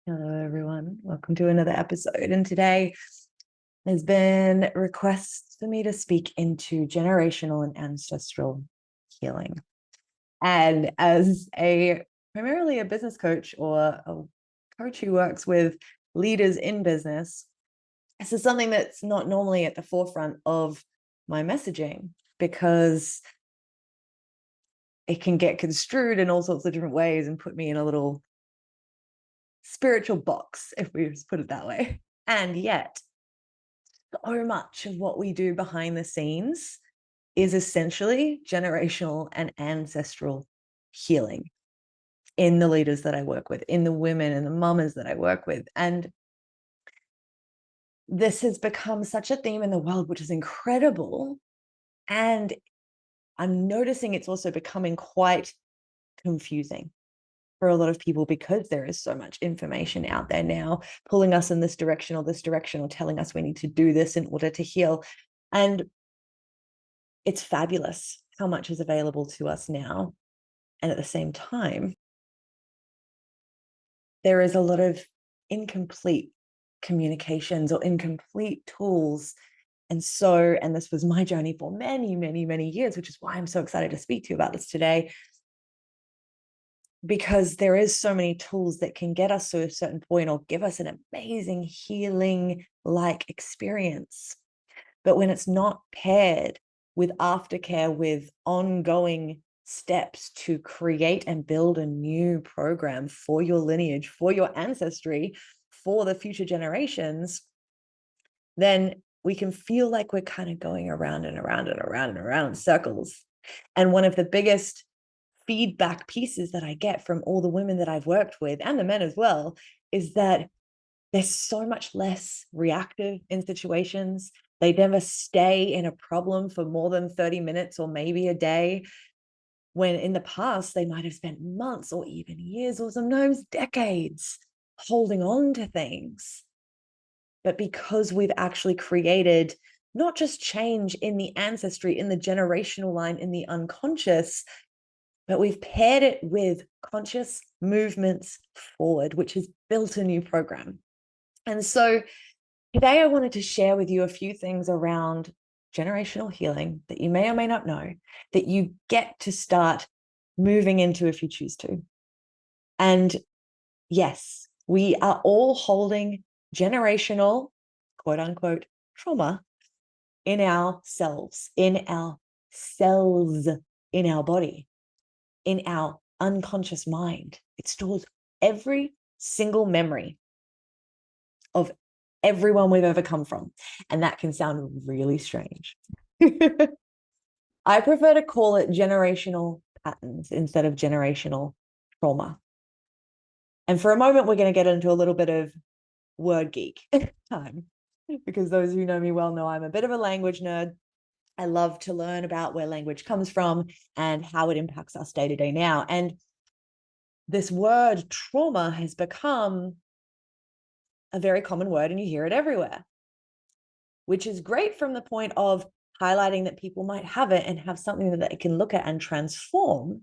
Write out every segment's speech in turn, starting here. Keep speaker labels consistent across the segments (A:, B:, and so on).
A: Hello, everyone. Welcome to another episode. And today there's been requests for me to speak into generational and ancestral healing. And as primarily a business coach or a coach who works with leaders in business, this is something that's not normally at the forefront of my messaging because it can get construed in all sorts of different ways and put me in a little spiritual box, if we just put it that way. And yet, so much of what we do behind the scenes is essentially generational and ancestral healing in the leaders that I work with, in the women and the mamas that I work with. And this has become such a theme in the world, which is incredible. And I'm noticing it's also becoming quite confusing for a lot of people because there is so much information out there now pulling us in this direction or telling us we need to do this in order to heal. And it's fabulous how much is available to us now. And at the same time, there is a lot of incomplete communications or incomplete tools. And this was my journey for many, many, many years, which is why I'm so excited to speak to you about this today, because there is so many tools that can get us to a certain point or give us an amazing healing like experience. But when it's not paired with aftercare, with ongoing steps to create and build a new program for your lineage, for your ancestry, for the future generations, then we can feel like we're kind of going around and around and around and around in circles. And one of the biggest feedback pieces that I get from all the women that I've worked with, and the men as well, is that they're so much less reactive in situations. They never stay in a problem for more than 30 minutes or maybe a day, when in the past they might have spent months or even years or sometimes decades holding on to things. But because we've actually created not just change in the ancestry, in the generational line, in the unconscious, but we've paired it with conscious movements forward, which has built a new program. And so today I wanted to share with you a few things around generational healing that you may or may not know, that you get to start moving into if you choose to. And yes, we are all holding generational, quote unquote, trauma in ourselves, in our cells, in our body, in our unconscious mind. It stores every single memory of everyone we've ever come from. And that can sound really strange. I prefer to call it generational patterns instead of generational trauma. And for a moment, we're going to get into a little bit of word geek time, because those who know me well know I'm a bit of a language nerd. I love to learn about where language comes from and how it impacts us day to day now. And this word trauma has become a very common word, and you hear it everywhere, which is great from the point of highlighting that people might have it and have something that they can look at and transform.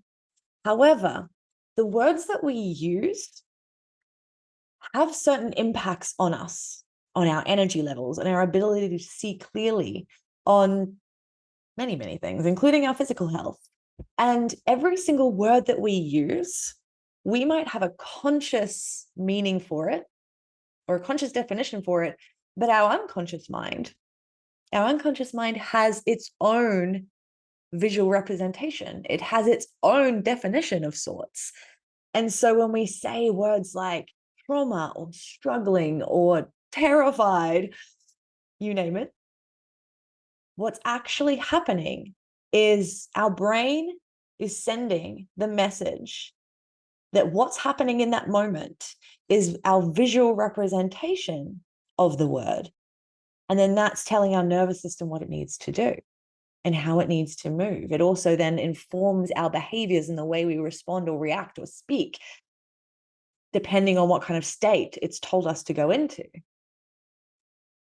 A: However, the words that we use have certain impacts on us, on our energy levels and our ability to see clearly on many, many things, including our physical health. And every single word that we use, we might have a conscious meaning for it or a conscious definition for it, but our unconscious mind has its own visual representation. It has its own definition of sorts. And so when we say words like trauma or struggling or terrified, you name it, what's actually happening is our brain is sending the message that what's happening in that moment is our visual representation of the word. And then that's telling our nervous system what it needs to do and how it needs to move. It also then informs our behaviors and the way we respond or react or speak, depending on what kind of state it's told us to go into.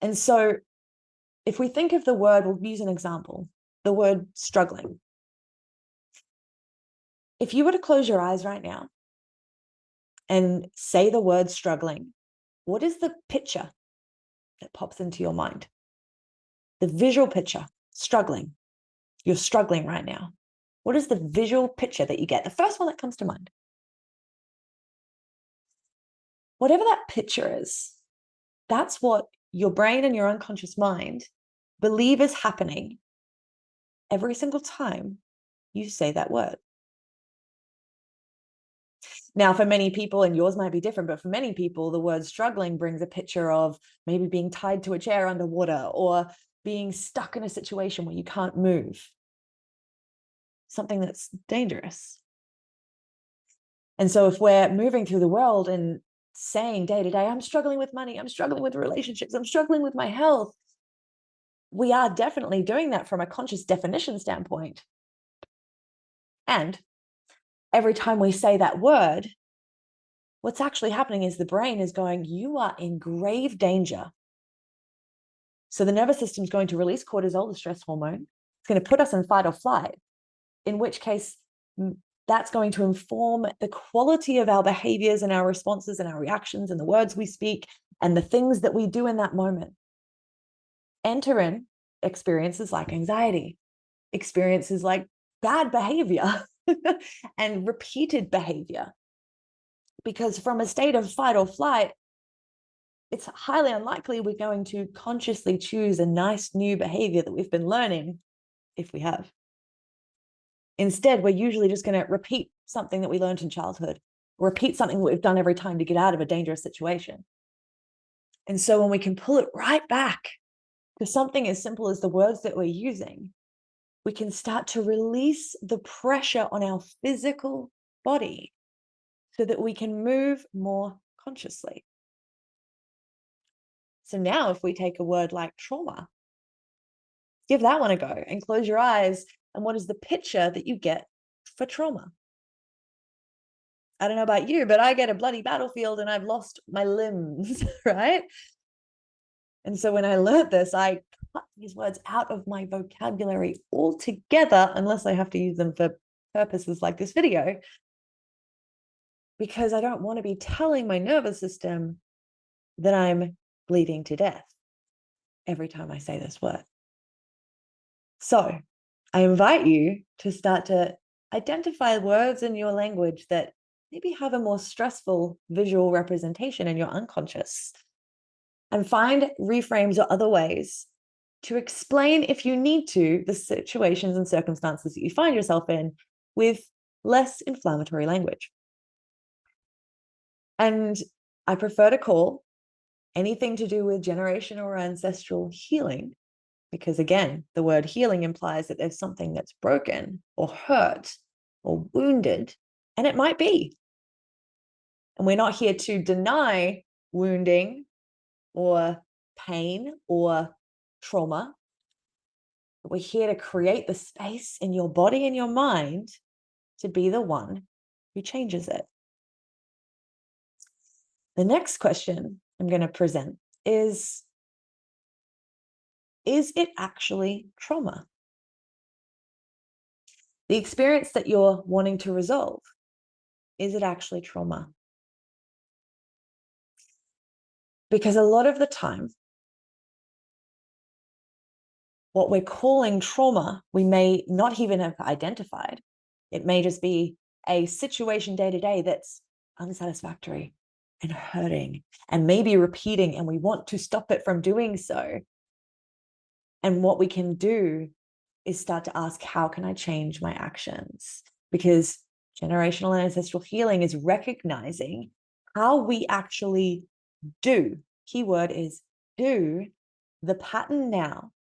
A: And so if we think of the word, we'll use an example, the word struggling. If you were to close your eyes right now and say the word struggling, what is the picture that pops into your mind? The visual picture, struggling. You're struggling right now. What is the visual picture that you get? The first one that comes to mind. Whatever that picture is, that's what your brain and your unconscious mind believe is happening every single time you say that word. Now, for many people, and yours might be different, but for many people, the word struggling brings a picture of maybe being tied to a chair underwater or being stuck in a situation where you can't move, something that's dangerous. And so if we're moving through the world and saying day to day, I'm struggling with money, I'm struggling with relationships, I'm struggling with my health, we are definitely doing that from a conscious definition standpoint. And every time we say that word, what's actually happening is the brain is going, you are in grave danger. So the nervous system is going to release cortisol, the stress hormone. It's going to put us in fight or flight, in which case that's going to inform the quality of our behaviors and our responses and our reactions and the words we speak and the things that we do in that moment. Enter in experiences like anxiety, experiences like bad behavior and repeated behavior. Because from a state of fight or flight, it's highly unlikely we're going to consciously choose a nice new behavior that we've been learning, if we have. Instead, we're usually just going to repeat something that we learned in childhood, repeat something that we've done every time to get out of a dangerous situation. And so when we can pull it right back to something as simple as the words that we're using, we can start to release the pressure on our physical body so that we can move more consciously. So now if we take a word like trauma, give that one a go and close your eyes. And what is the picture that you get for trauma? I don't know about you, but I get a bloody battlefield and I've lost my limbs, right? And so when I learned this, I cut these words out of my vocabulary altogether, unless I have to use them for purposes like this video, because I don't want to be telling my nervous system that I'm bleeding to death every time I say this word. So I invite you to start to identify words in your language that maybe have a more stressful visual representation in your unconscious, and find reframes or other ways to explain, if you need to, the situations and circumstances that you find yourself in with less inflammatory language. And I prefer to call anything to do with generational or ancestral healing, because again, the word healing implies that there's something that's broken or hurt or wounded, and it might be. And we're not here to deny wounding or pain or trauma. But we're here to create the space in your body and your mind to be the one who changes it. The next question I'm going to present is it actually trauma? The experience that you're wanting to resolve, is it actually trauma? Because a lot of the time, what we're calling trauma, we may not even have identified. It may just be a situation day to day that's unsatisfactory and hurting and maybe repeating, and we want to stop it from doing so. And what we can do is start to ask, how can I change my actions? Because generational and ancestral healing is recognizing how we actually do, keyword is do, the pattern now,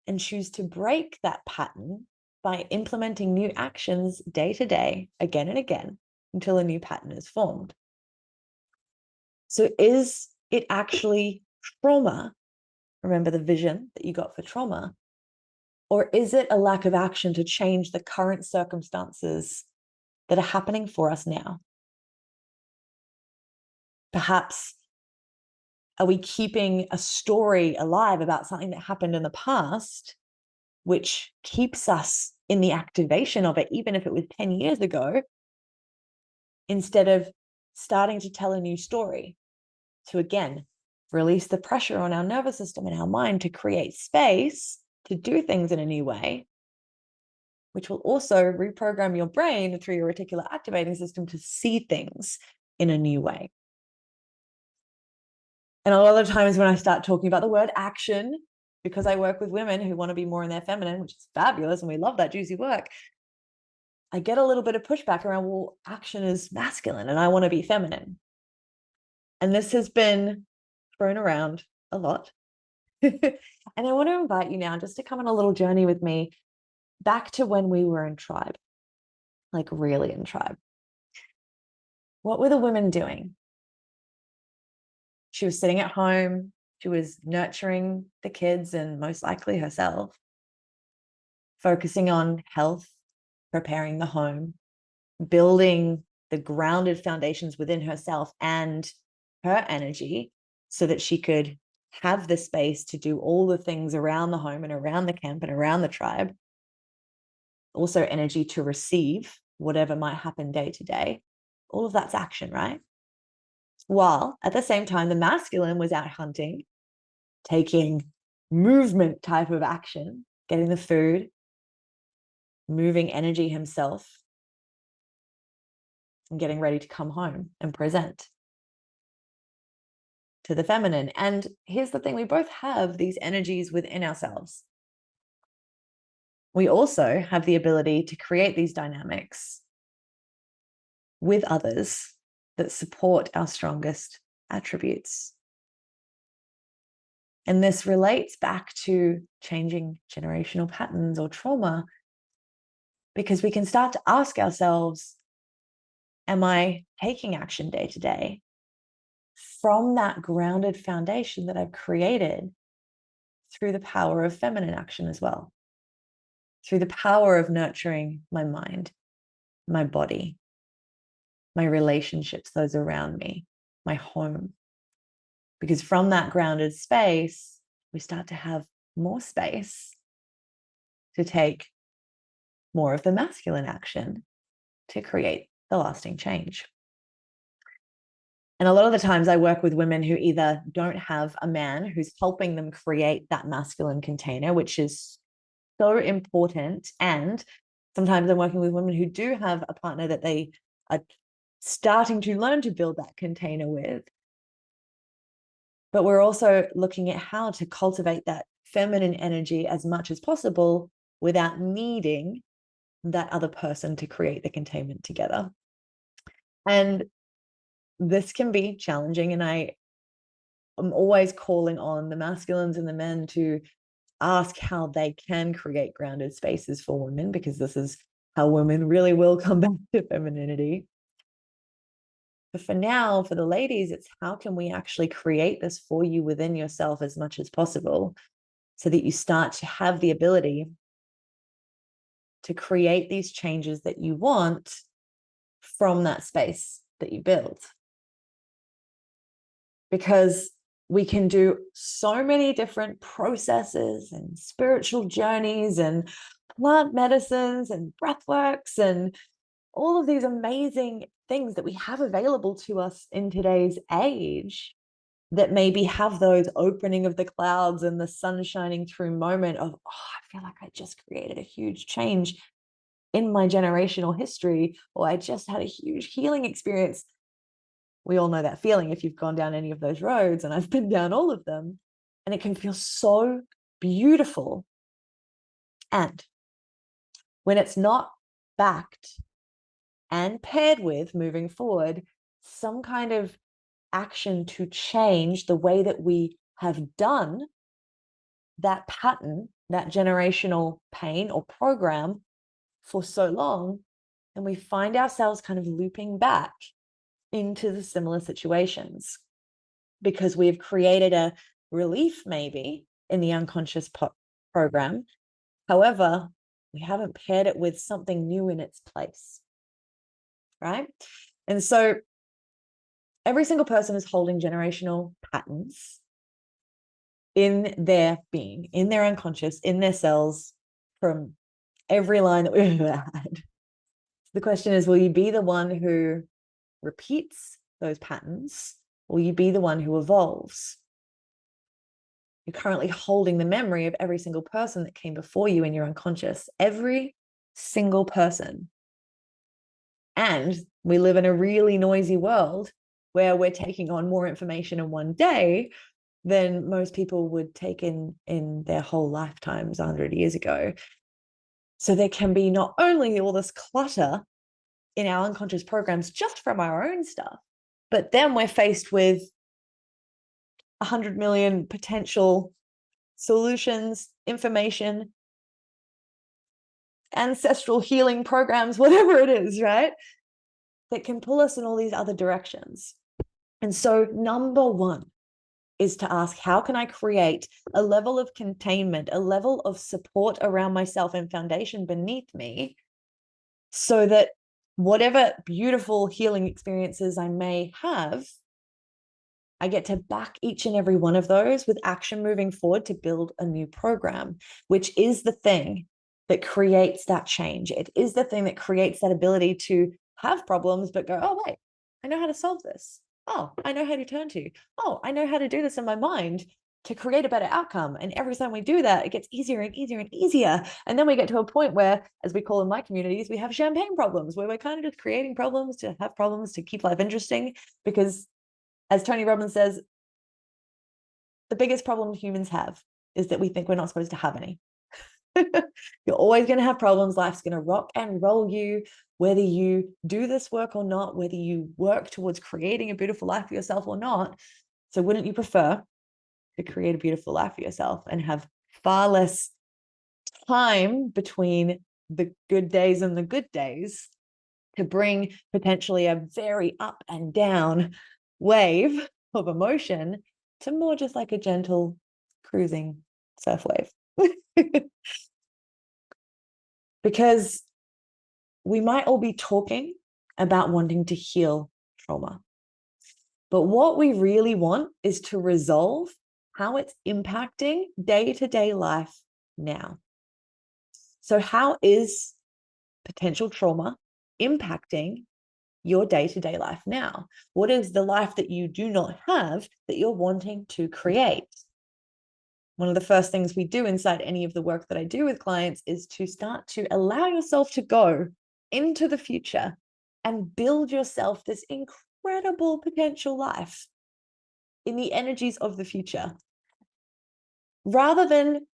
A: and choose to break that pattern by implementing new actions day to day, again and again, until a new pattern is formed. So is it actually trauma? Remember the vision that you got for trauma? Or is it a lack of action to change the current circumstances that are happening for us now? Perhaps are we keeping a story alive about something that happened in the past, which keeps us in the activation of it, even if it was 10 years ago, instead of starting to tell a new story to, again, release the pressure on our nervous system and our mind to create space to do things in a new way, which will also reprogram your brain through your reticular activating system to see things in a new way. And a lot of times when I start talking about the word action, because I work with women who want to be more in their feminine, which is fabulous, and we love that juicy work, I get a little bit of pushback around, well, action is masculine and I want to be feminine. And this has been thrown around a lot. And I want to invite you now just to come on a little journey with me back to when we were in tribe, like really in tribe. What were the women doing? She was sitting at home. She was nurturing the kids and most likely herself, focusing on health, preparing the home, building the grounded foundations within herself and her energy so that she could have the space to do all the things around the home and around the camp and around the tribe. Also energy to receive whatever might happen day to day. All of that's action, right? While at the same time, the masculine was out hunting, taking movement type of action, getting the food, moving energy himself, and getting ready to come home and present to the feminine. And here's the thing, we both have these energies within ourselves. We also have the ability to create these dynamics with others that support our strongest attributes. And this relates back to changing generational patterns or trauma, because we can start to ask ourselves, am I taking action day to day from that grounded foundation that I've created through the power of feminine action as well, through the power of nurturing my mind, my body, my relationships, those around me, my home. Because from that grounded space, we start to have more space to take more of the masculine action to create the lasting change. And a lot of the times I work with women who either don't have a man who's helping them create that masculine container, which is so important. And sometimes I'm working with women who do have a partner that they are starting to learn to build that container with. But we're also looking at how to cultivate that feminine energy as much as possible without needing that other person to create the containment together. And this can be challenging. And I am always calling on the masculines and the men to ask how they can create grounded spaces for women, because this is how women really will come back to femininity. But for now, for the ladies, it's how can we actually create this for you within yourself as much as possible so that you start to have the ability to create these changes that you want from that space that you build. Because we can do so many different processes and spiritual journeys and plant medicines and breath works and all of these amazing things that we have available to us in today's age that maybe have those opening of the clouds and the sun shining through moment of, oh, I feel like I just created a huge change in my generational history, or I just had a huge healing experience. We all know that feeling if you've gone down any of those roads, and I've been down all of them, and it can feel so beautiful. And when it's not backed and paired with moving forward some kind of action to change the way that we have done that pattern, that generational pain or program for so long, and we find ourselves kind of looping back into the similar situations because we've created a relief maybe in the unconscious program. However, we haven't paired it with something new in its place, right? And so every single person is holding generational patterns in their being, in their unconscious, in their cells, from every line that we've ever had. The question is, will you be the one who repeats those patterns? Will you be the one who evolves? You're currently holding the memory of every single person that came before you in your unconscious, every single person. And we live in a really noisy world where we're taking on more information in one day than most people would take in their whole lifetimes 100 years ago. So there can be not only all this clutter in our unconscious programs just from our own stuff, but then we're faced with 100 million potential solutions, information, ancestral healing programs, whatever it is, right? That can pull us in all these other directions. And so, number one is to ask, how can I create a level of containment, a level of support around myself and foundation beneath me, so that whatever beautiful healing experiences I may have, I get to back each and every one of those with action moving forward to build a new program, which is the thing that creates that change. It is the thing that creates that ability to have problems, but go, oh, wait, I know how to solve this. Oh, I know how to turn to. Oh, I know how to do this in my mind to create a better outcome. And every time we do that, it gets easier and easier and easier. And then we get to a point where, as we call in my communities, we have champagne problems, where we're kind of just creating problems to have problems to keep life interesting. Because as Tony Robbins says, the biggest problem humans have is that we think we're not supposed to have any. You're always going to have problems. Life's going to rock and roll you, whether you do this work or not, whether you work towards creating a beautiful life for yourself or not. So wouldn't you prefer to create a beautiful life for yourself and have far less time between the good days and the good days to bring potentially a very up and down wave of emotion to more just like a gentle cruising surf wave? Because we might all be talking about wanting to heal trauma, but what we really want is to resolve how it's impacting day-to-day life now. So how is potential trauma impacting your day-to-day life now? What is the life that you do not have that you're wanting to create? One of the first things we do inside any of the work that I do with clients is to start to allow yourself to go into the future and build yourself this incredible potential life in the energies of the future, rather than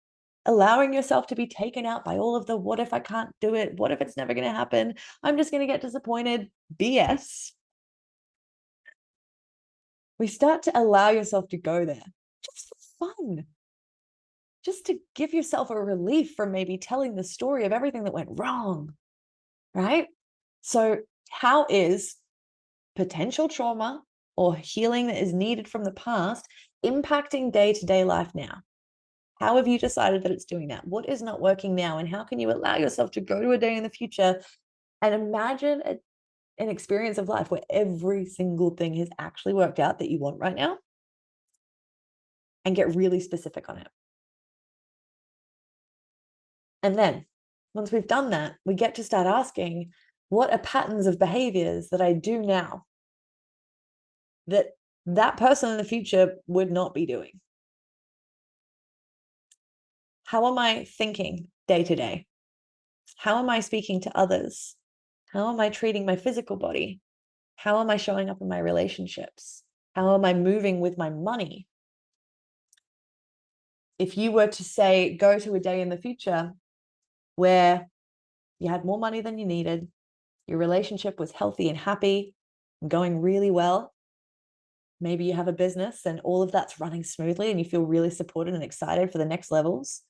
A: allowing yourself to be taken out by all of the what if I can't do it, what if it's never going to happen, I'm just going to get disappointed BS. We start to allow yourself to go there just for fun, just to give yourself a relief from maybe telling the story of everything that went wrong, right? So how is potential trauma or healing that is needed from the past impacting day-to-day life now? How have you decided that it's doing that? What is not working now? And how can you allow yourself to go to a day in the future and imagine an experience of life where every single thing has actually worked out that you want right now, and get really specific on it? And then once we've done that, we get to start asking, what are patterns of behaviors that I do now that that person in the future would not be doing? How am I thinking day to day? How am I speaking to others? How am I treating my physical body? How am I showing up in my relationships? How am I moving with my money? If you were to say, go to a day in the future where you had more money than you needed, your relationship was healthy and happy and going really well, maybe you have a business and all of that's running smoothly and you feel really supported and excited for the next levels.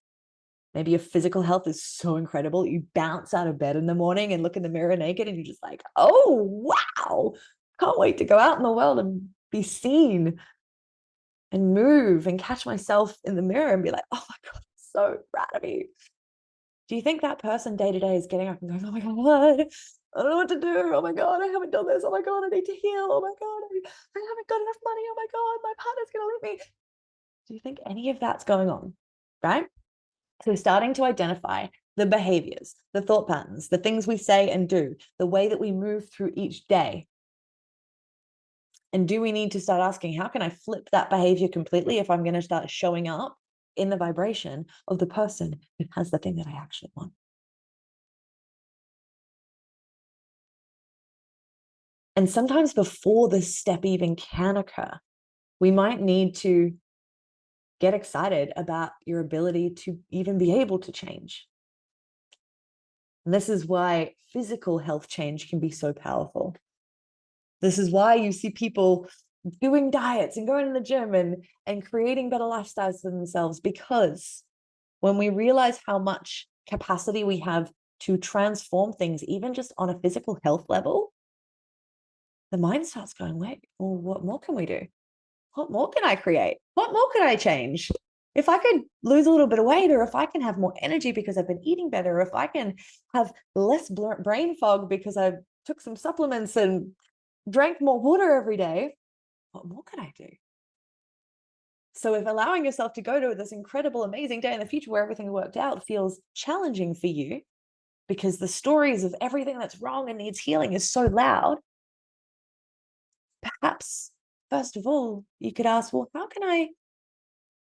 A: Maybe your physical health is so incredible, you bounce out of bed in the morning and look in the mirror naked and you're just like, oh, wow, can't wait to go out in the world and be seen and move and catch myself in the mirror and be like, oh my God, so proud of you. Do you think that person day to day is getting up and going, oh my God, I don't know what to do. Oh my God, I haven't done this. Oh my God, I need to heal. Oh my God, I haven't got enough money. Oh my God, my partner's going to leave me. Do you think any of that's going on? Right? So starting to identify the behaviors, the thought patterns, the things we say and do, the way that we move through each day. And do we need to start asking, how can I flip that behavior completely if I'm going to start showing up in the vibration of the person who has the thing that I actually want? And sometimes before this step even can occur, we might need to get excited about your ability to even be able to change. And this is why physical health change can be so powerful. This is why you see people doing diets and going to the gym and creating better lifestyles for themselves, because when we realize how much capacity we have to transform things, even just on a physical health level, the mind starts going, wait, well, what more can we do? What more can I create? What more can I change? If I could lose a little bit of weight, or if I can have more energy because I've been eating better, or if I can have less brain fog because I took some supplements and drank more water every day, what more can I do? So if allowing yourself to go to this incredible, amazing day in the future where everything worked out feels challenging for you because the stories of everything that's wrong and needs healing is so loud, perhaps first of all, you could ask, well, how can I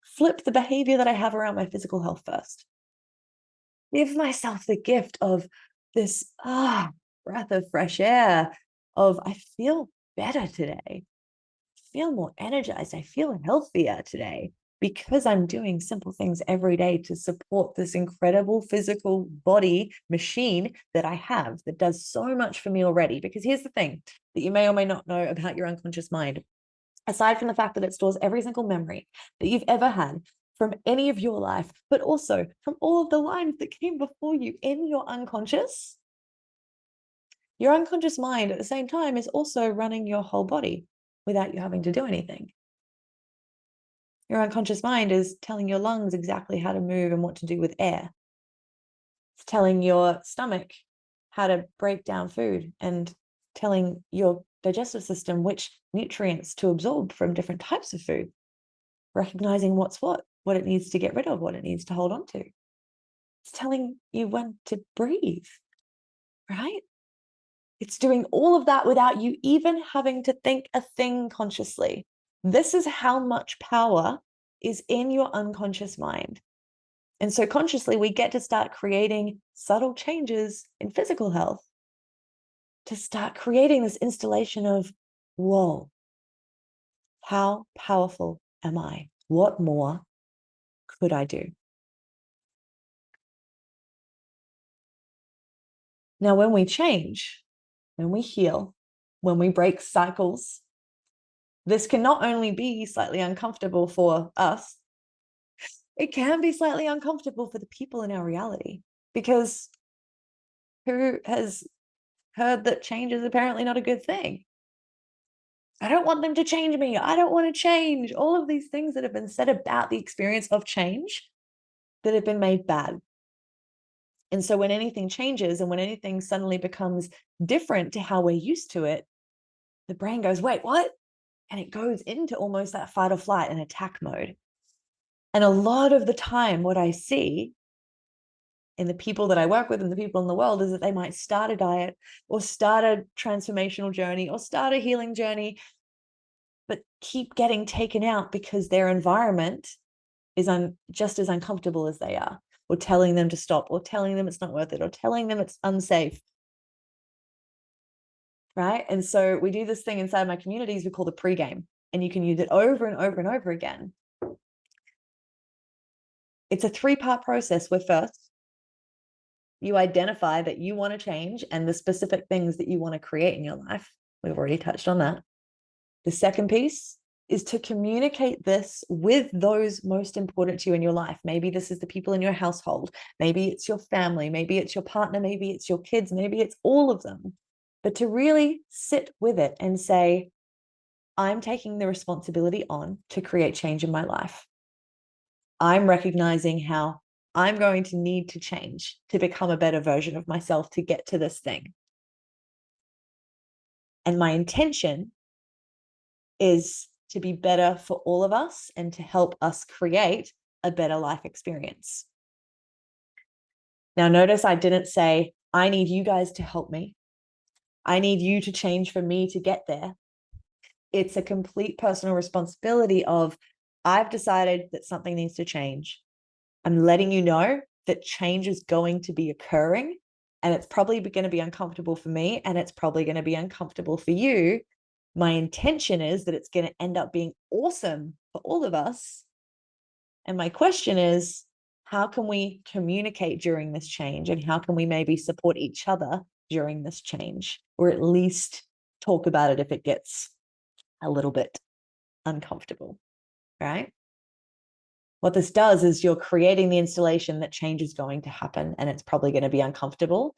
A: flip the behavior that I have around my physical health first? Give myself the gift of this breath of fresh air of, I feel better today. Feel more energized. I feel healthier today because I'm doing simple things every day to support this incredible physical body machine that I have that does so much for me already. Because here's the thing that you may or may not know about your unconscious mind. Aside from the fact that it stores every single memory that you've ever had from any of your life, but also from all of the lines that came before you in your unconscious mind at the same time is also running your whole body without you having to do anything. Your unconscious mind is telling your lungs exactly how to move and what to do with air. It's telling your stomach how to break down food and telling your digestive system which nutrients to absorb from different types of food, recognizing what's what it needs to get rid of, what it needs to hold on to. It's telling you when to breathe, right? It's doing all of that without you even having to think a thing consciously. This is how much power is in your unconscious mind. And so consciously, we get to start creating subtle changes in physical health to start creating this installation of, whoa, how powerful am I? What more could I do? Now, when we change, when we heal, when we break cycles, this can not only be slightly uncomfortable for us, it can be slightly uncomfortable for the people in our reality, because who has heard that change is apparently not a good thing? I don't want them to change me. I don't want to change. All of these things that have been said about the experience of change that have been made bad. And so when anything changes and when anything suddenly becomes different to how we're used to it, the brain goes, wait, what? And it goes into almost that fight or flight and attack mode. And a lot of the time, what I see in the people that I work with and the people in the world is that they might start a diet or start a transformational journey or start a healing journey, but keep getting taken out because their environment is just as uncomfortable as they are, or telling them to stop, or telling them it's not worth it, or telling them it's unsafe. Right? And so we do this thing inside my communities we call the pregame, and you can use it over and over and over again. It's a 3-part process where first you identify that you want to change and the specific things that you want to create in your life. We've already touched on that. The second piece is to communicate this with those most important to you in your life. Maybe this is the people in your household. Maybe it's your family. Maybe it's your partner. Maybe it's your kids. Maybe it's all of them. But to really sit with it and say, I'm taking the responsibility on to create change in my life. I'm recognizing how I'm going to need to change to become a better version of myself to get to this thing. And my intention is to be better for all of us and to help us create a better life experience. Now, notice I didn't say, I need you guys to help me. I need you to change for me to get there. It's a complete personal responsibility of, I've decided that something needs to change. I'm letting you know that change is going to be occurring, and it's probably going to be uncomfortable for me, and it's probably going to be uncomfortable for you. My intention is that it's going to end up being awesome for all of us. And my question is, how can we communicate during this change? And how can we maybe support each other during this change? Or at least talk about it if it gets a little bit uncomfortable, right? What this does is you're creating the installation that change is going to happen, and it's probably going to be uncomfortable.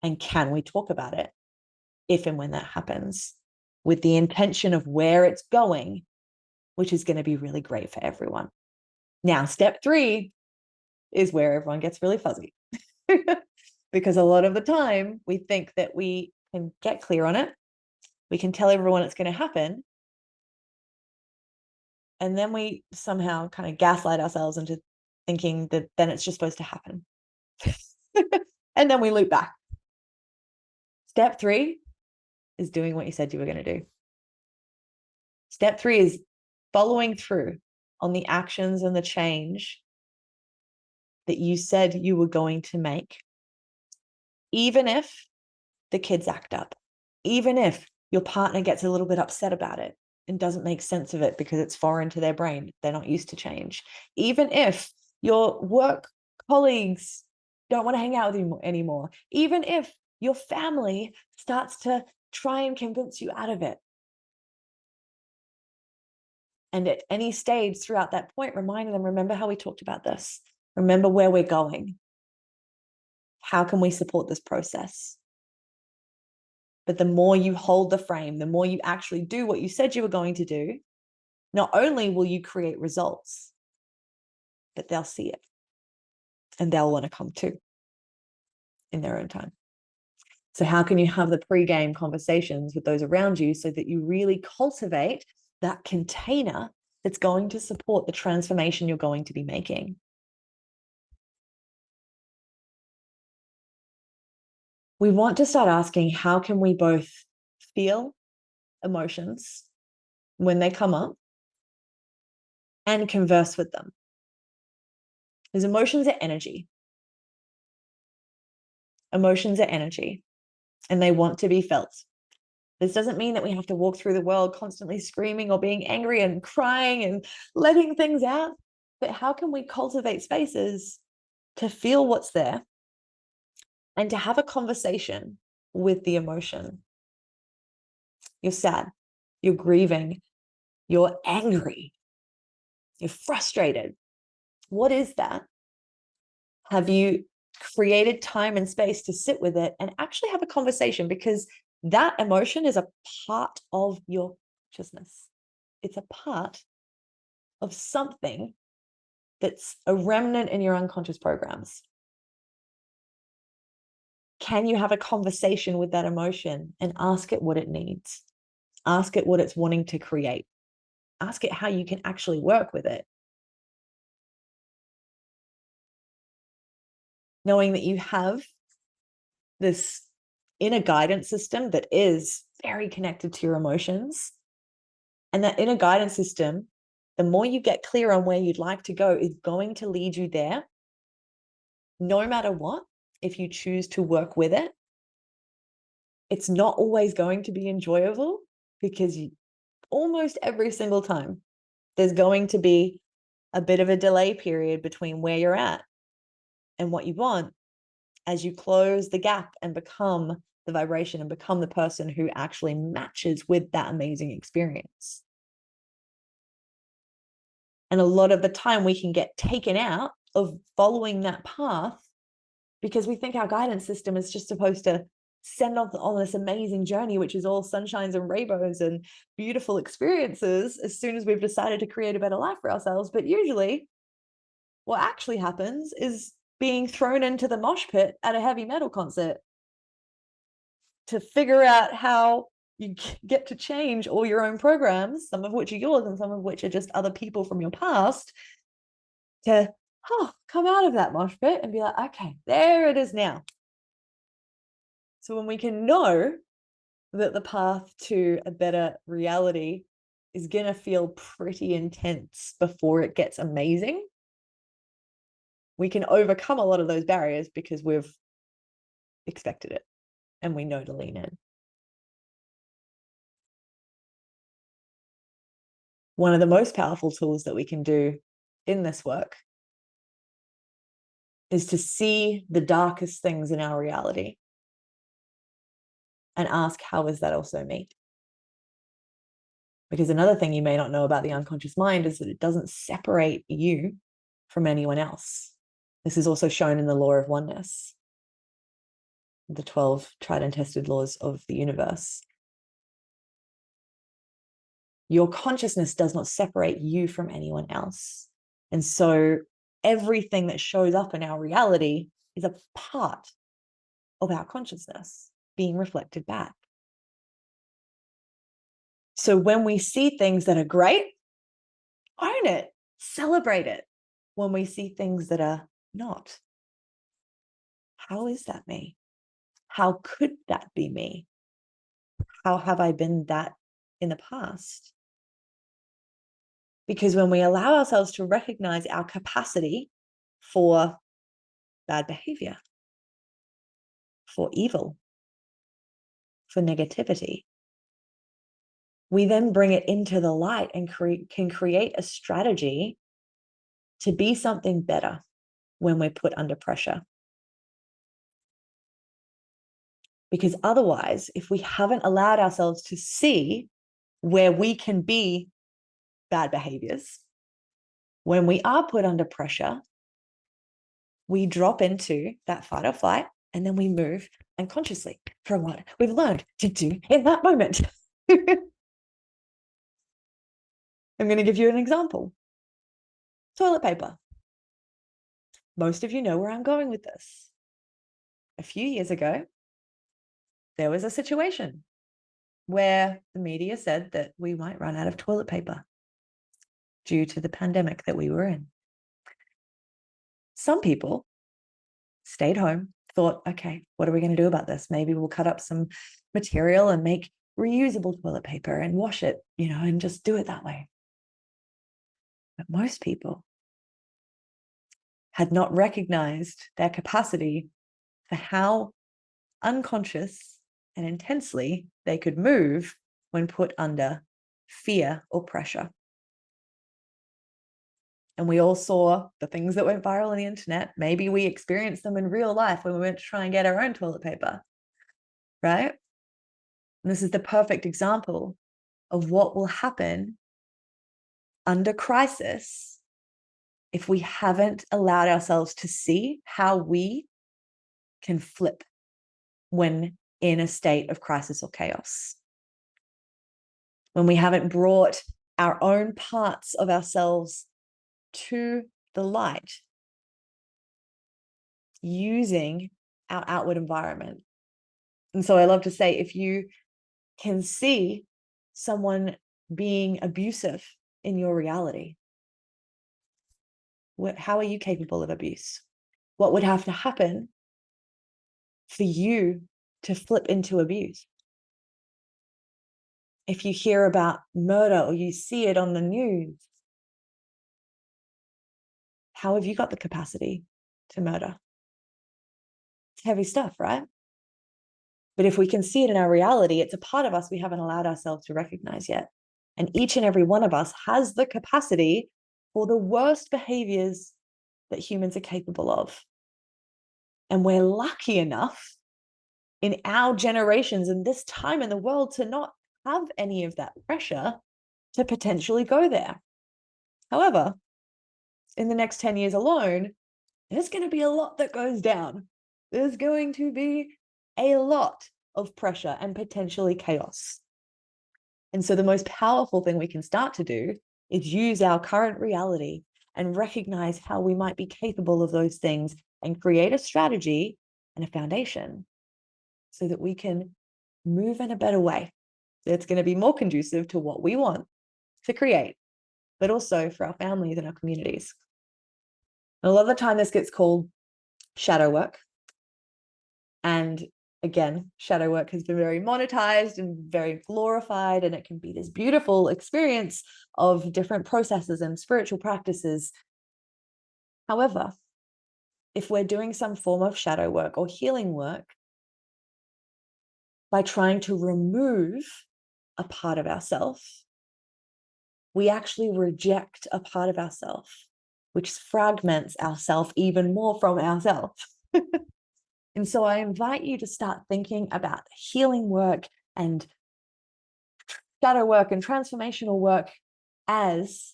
A: And can we talk about it if and when that happens, with the intention of where it's going, which is going to be really great for everyone. Now, step 3 is where everyone gets really fuzzy. Because a lot of the time we think that we can get clear on it. We can tell everyone it's going to happen. And then we somehow kind of gaslight ourselves into thinking that then it's just supposed to happen. And then we loop back. Step 3 is doing what you said you were going to do. Step 3 is following through on the actions and the change that you said you were going to make, even if the kids act up, even if your partner gets a little bit upset about it and doesn't make sense of it because it's foreign to their brain. They're not used to change. Even if your work colleagues don't want to hang out with you anymore. Even if your family starts to try and convince you out of it. And at any stage throughout that point, reminding them, remember how we talked about this. Remember where we're going. How can we support this process? But the more you hold the frame, the more you actually do what you said you were going to do, not only will you create results, but they'll see it and they'll want to come too in their own time. So how can you have the pre-game conversations with those around you so that you really cultivate that container that's going to support the transformation you're going to be making? We want to start asking, how can we both feel emotions when they come up and converse with them? Because emotions are energy. Emotions are energy, and they want to be felt. This doesn't mean that we have to walk through the world constantly screaming or being angry and crying and letting things out. But how can we cultivate spaces to feel what's there and to have a conversation with the emotion? You're sad, you're grieving, you're angry, you're frustrated. What is that? Have you created time and space to sit with it and actually have a conversation? Because that emotion is a part of your consciousness. It's a part of something that's a remnant in your unconscious programs. Can you have a conversation with that emotion and ask it what it needs? Ask it what it's wanting to create. Ask it how you can actually work with it. Knowing that you have this inner guidance system that is very connected to your emotions. And that inner guidance system, the more you get clear on where you'd like to go, is going to lead you there, no matter what, if you choose to work with it. It's not always going to be enjoyable because almost every single time there's going to be a bit of a delay period between where you're at and what you want as you close the gap and become the vibration and become the person who actually matches with that amazing experience. And a lot of the time we can get taken out of following that path because we think our guidance system is just supposed to send off on this amazing journey, which is all sunshines and rainbows and beautiful experiences as soon as we've decided to create a better life for ourselves. But usually what actually happens is being thrown into the mosh pit at a heavy metal concert to figure out how you get to change all your own programs, some of which are yours and some of which are just other people from your past, to come out of that mosh pit and be like, okay, there it is now. So when we can know that the path to a better reality is going to feel pretty intense before it gets amazing, we can overcome a lot of those barriers because we've expected it and we know to lean in. One of the most powerful tools that we can do in this work is to see the darkest things in our reality and ask, how is that also me? Because another thing you may not know about the unconscious mind is that it doesn't separate you from anyone else. This is also shown in the law of oneness, the 12 tried and tested laws of the universe. Your consciousness does not separate you from anyone else. And so everything that shows up in our reality is a part of our consciousness being reflected back. So when we see things that are great, own it, celebrate it. When we see things that are not, how is that me? How could that be me? How have I been that in the past? Because when we allow ourselves to recognize our capacity for bad behavior, for evil, for negativity, we then bring it into the light and can create a strategy to be something better when we're put under pressure. Because otherwise, if we haven't allowed ourselves to see where we can be bad behaviors, when we are put under pressure, we drop into that fight or flight, and then we move unconsciously from what we've learned to do in that moment. I'm going to give you an example. Toilet paper. Most of you know where I'm going with this. A few years ago, there was a situation where the media said that we might run out of toilet paper due to the pandemic that we were in. Some people stayed home, thought, okay, what are we going to do about this? Maybe we'll cut up some material and make reusable toilet paper and wash it, and just do it that way. But most people had not recognized their capacity for how unconscious and intensely they could move when put under fear or pressure. And we all saw the things that went viral on the internet. Maybe we experienced them in real life when we went to try and get our own toilet paper, right? And this is the perfect example of what will happen under crisis if we haven't allowed ourselves to see how we can flip when in a state of crisis or chaos. When we haven't brought our own parts of ourselves to the light using our outward environment. And so I love to say, if you can see someone being abusive in your reality, how are you capable of abuse? What would have to happen for you to flip into abuse? If you hear about murder or you see it on the news, how have you got the capacity to murder? It's heavy stuff, right? But if we can see it in our reality, it's a part of us we haven't allowed ourselves to recognize yet. And each and every one of us has the capacity for the worst behaviors that humans are capable of. And we're lucky enough in our generations and this time in the world to not have any of that pressure to potentially go there. However, in the next 10 years alone, there's going to be a lot that goes down. There's going to be a lot of pressure and potentially chaos. And so the most powerful thing we can start to do is use our current reality and recognize how we might be capable of those things and create a strategy and a foundation so that we can move in a better way. That's going to be more conducive to what we want to create, but also for our families and our communities. And a lot of the time this gets called shadow work. And again, shadow work has been very monetized and very glorified, and it can be this beautiful experience of different processes and spiritual practices. However, if we're doing some form of shadow work or healing work, by trying to remove a part of ourselves, we actually reject a part of ourselves, which fragments ourselves even more from ourselves. And so I invite you to start thinking about healing work and shadow work and transformational work as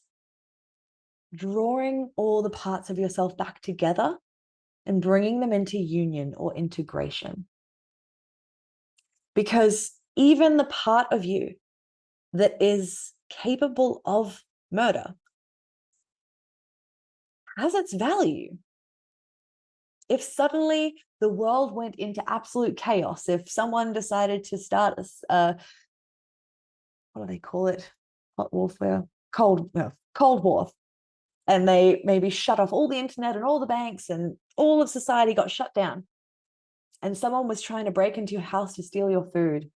A: drawing all the parts of yourself back together and bringing them into union or integration. Because even the part of you that is capable of murder has its value. If suddenly the world went into absolute chaos, if someone decided to start a what do they call it? Hot warfare, Cold War, and they maybe shut off all the internet and all the banks and all of society got shut down, and someone was trying to break into your house to steal your food,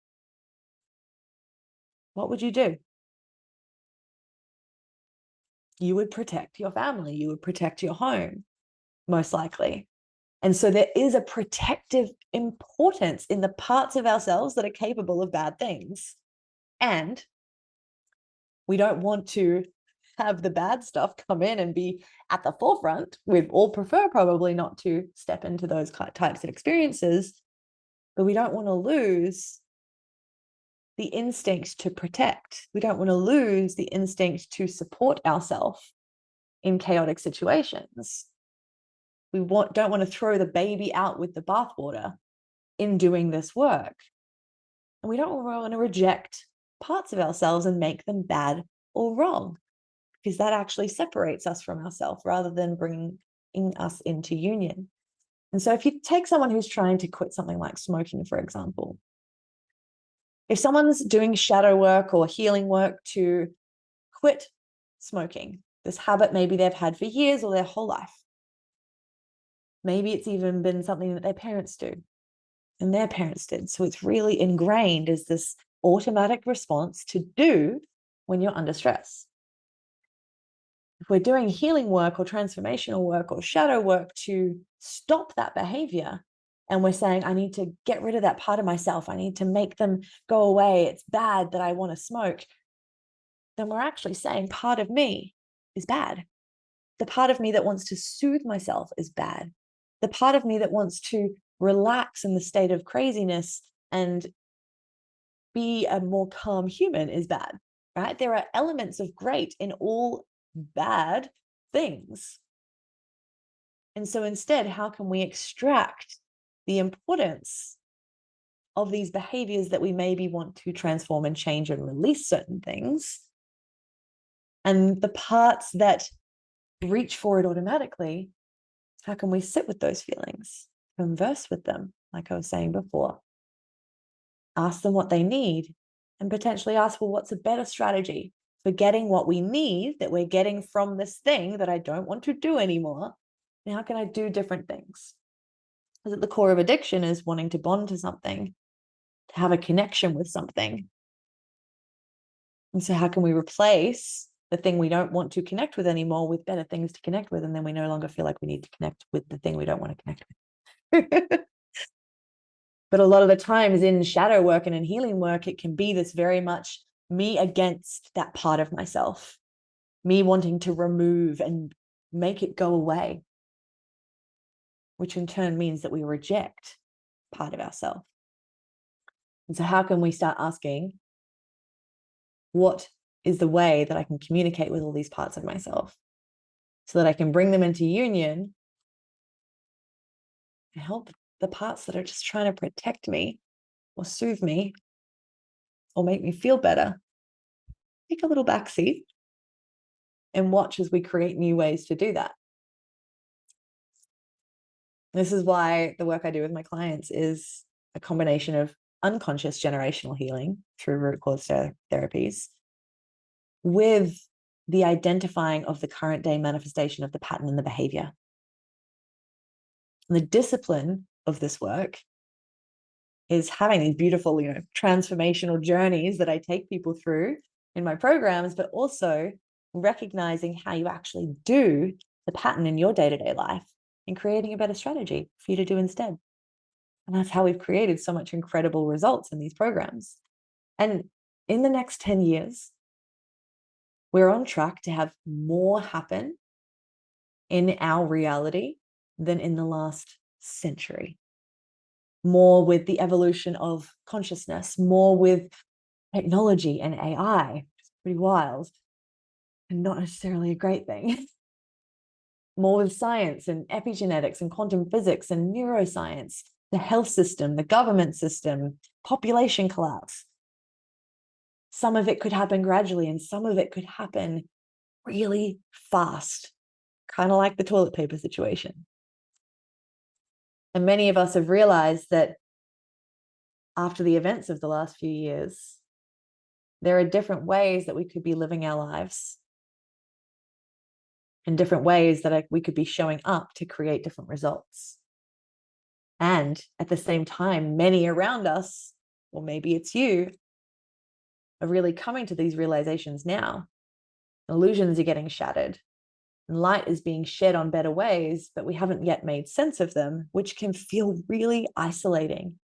A: what would you do? You would protect your family, you would protect your home, most likely. And so there is a protective importance in the parts of ourselves that are capable of bad things. And we don't want to have the bad stuff come in and be at the forefront. We'd all prefer probably not to step into those types of experiences, but we don't want to lose the instinct to protect. We don't want to lose the instinct to support ourselves in chaotic situations. We don't want to throw the baby out with the bathwater in doing this work. And we don't want to reject parts of ourselves and make them bad or wrong, because that actually separates us from ourselves rather than bringing us into union. And so if you take someone who's trying to quit something like smoking, for example, if someone's doing shadow work or healing work to quit smoking, this habit maybe they've had for years or their whole life, maybe it's even been something that their parents do and their parents did. So it's really ingrained as this automatic response to do when you're under stress. If we're doing healing work or transformational work or shadow work to stop that behavior, and we're saying, I need to get rid of that part of myself, I need to make them go away, it's bad that I want to smoke, then we're actually saying part of me is bad. The part of me that wants to soothe myself is bad. The part of me that wants to relax in the state of craziness and be a more calm human is bad, right? There are elements of great in all bad things. And so instead, how can we extract the importance of these behaviors that we maybe want to transform and change and release certain things? And the parts that reach for it automatically, how can we sit with those feelings, converse with them, like I was saying before, ask them what they need, and potentially ask, well, what's a better strategy for getting what we need that we're getting from this thing that I don't want to do anymore? And how can I do different things? Because at the core of addiction is wanting to bond to something, to have a connection with something. And so how can we replace the thing we don't want to connect with anymore with better things to connect with? And then we no longer feel like we need to connect with the thing we don't want to connect with. But a lot of the times in shadow work and in healing work, it can be this very much me against that part of myself, me wanting to remove and make it go away, which in turn means that we reject part of ourselves. And so how can we start asking, what is the way that I can communicate with all these parts of myself so that I can bring them into union and help the parts that are just trying to protect me or soothe me or make me feel better take a little backseat and watch as we create new ways to do that. This is why the work I do with my clients is a combination of unconscious generational healing through root cause therapies with the identifying of the current day manifestation of the pattern and the behavior. And the discipline of this work is having these beautiful, transformational journeys that I take people through in my programs, but also recognizing how you actually do the pattern in your day-to-day life and creating a better strategy for you to do instead. And that's how we've created so much incredible results in these programs. And in the next 10 years, we're on track to have more happen in our reality than in the last century. More with the evolution of consciousness, more with technology and AI. It's pretty wild and not necessarily a great thing. More with science and epigenetics and quantum physics and neuroscience, the health system, the government system, population collapse. Some of it could happen gradually and some of it could happen really fast, kind of like the toilet paper situation. And many of us have realized that after the events of the last few years, there are different ways that we could be living our lives and different ways that we could be showing up to create different results. And at the same time, many around us, or maybe it's you, are really coming to these realizations now. Illusions are getting shattered and light is being shed on better ways, but we haven't yet made sense of them, which can feel really isolating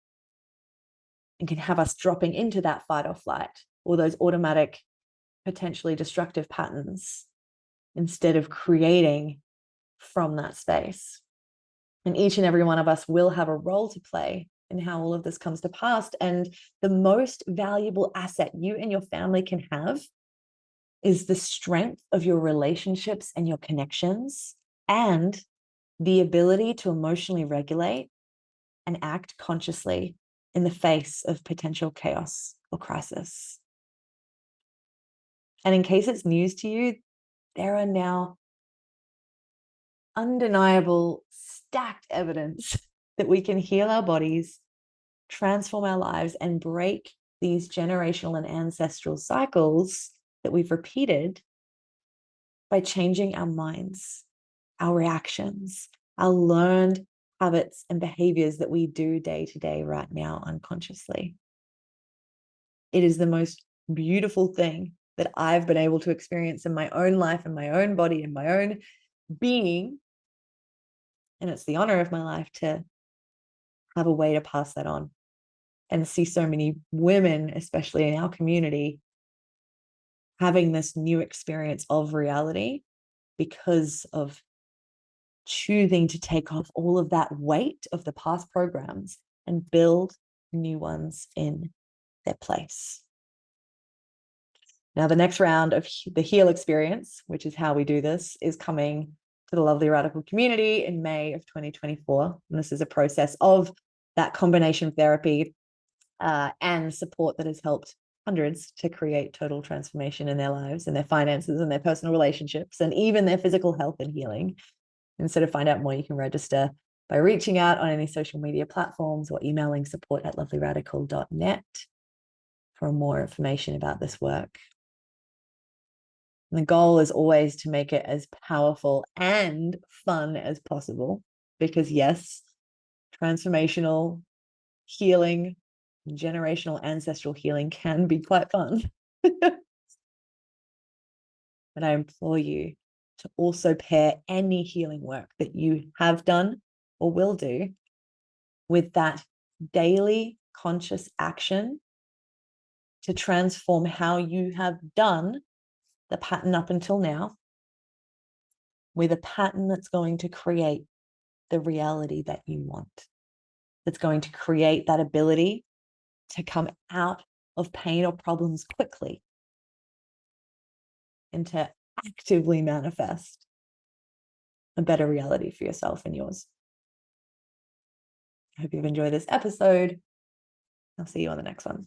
A: and can have us dropping into that fight or flight or those automatic, potentially destructive patterns instead of creating from that space. And each and every one of us will have a role to play in how all of this comes to pass. And the most valuable asset you and your family can have is the strength of your relationships and your connections and the ability to emotionally regulate and act consciously in the face of potential chaos or crisis. And in case it's news to you, there are now undeniable, stacked evidence that we can heal our bodies, transform our lives, and break these generational and ancestral cycles that we've repeated by changing our minds, our reactions, our learned habits and behaviors that we do day to day right now unconsciously. It is the most beautiful thing that I've been able to experience in my own life and my own body and my own being. And it's the honor of my life to have a way to pass that on and see so many women, especially in our community, having this new experience of reality because of choosing to take off all of that weight of the past programs and build new ones in their place. Now, the next round of the Heal experience, which is how we do this, is coming to the Lovely Radical community in May of 2024. And this is a process of that combination therapy and support that has helped hundreds to create total transformation in their lives and their finances and their personal relationships and even their physical health and healing. And so to find out more, you can register by reaching out on any social media platforms or emailing support@lovelyradical.net for more information about this work. And the goal is always to make it as powerful and fun as possible because, yes, transformational healing, generational ancestral healing can be quite fun. But I implore you to also pair any healing work that you have done or will do with that daily conscious action to transform how you have done the pattern up until now with a pattern that's going to create the reality that you want, that's going to create that ability to come out of pain or problems quickly and to actively manifest a better reality for yourself and yours. I hope you've enjoyed this episode. I'll see you on the next one.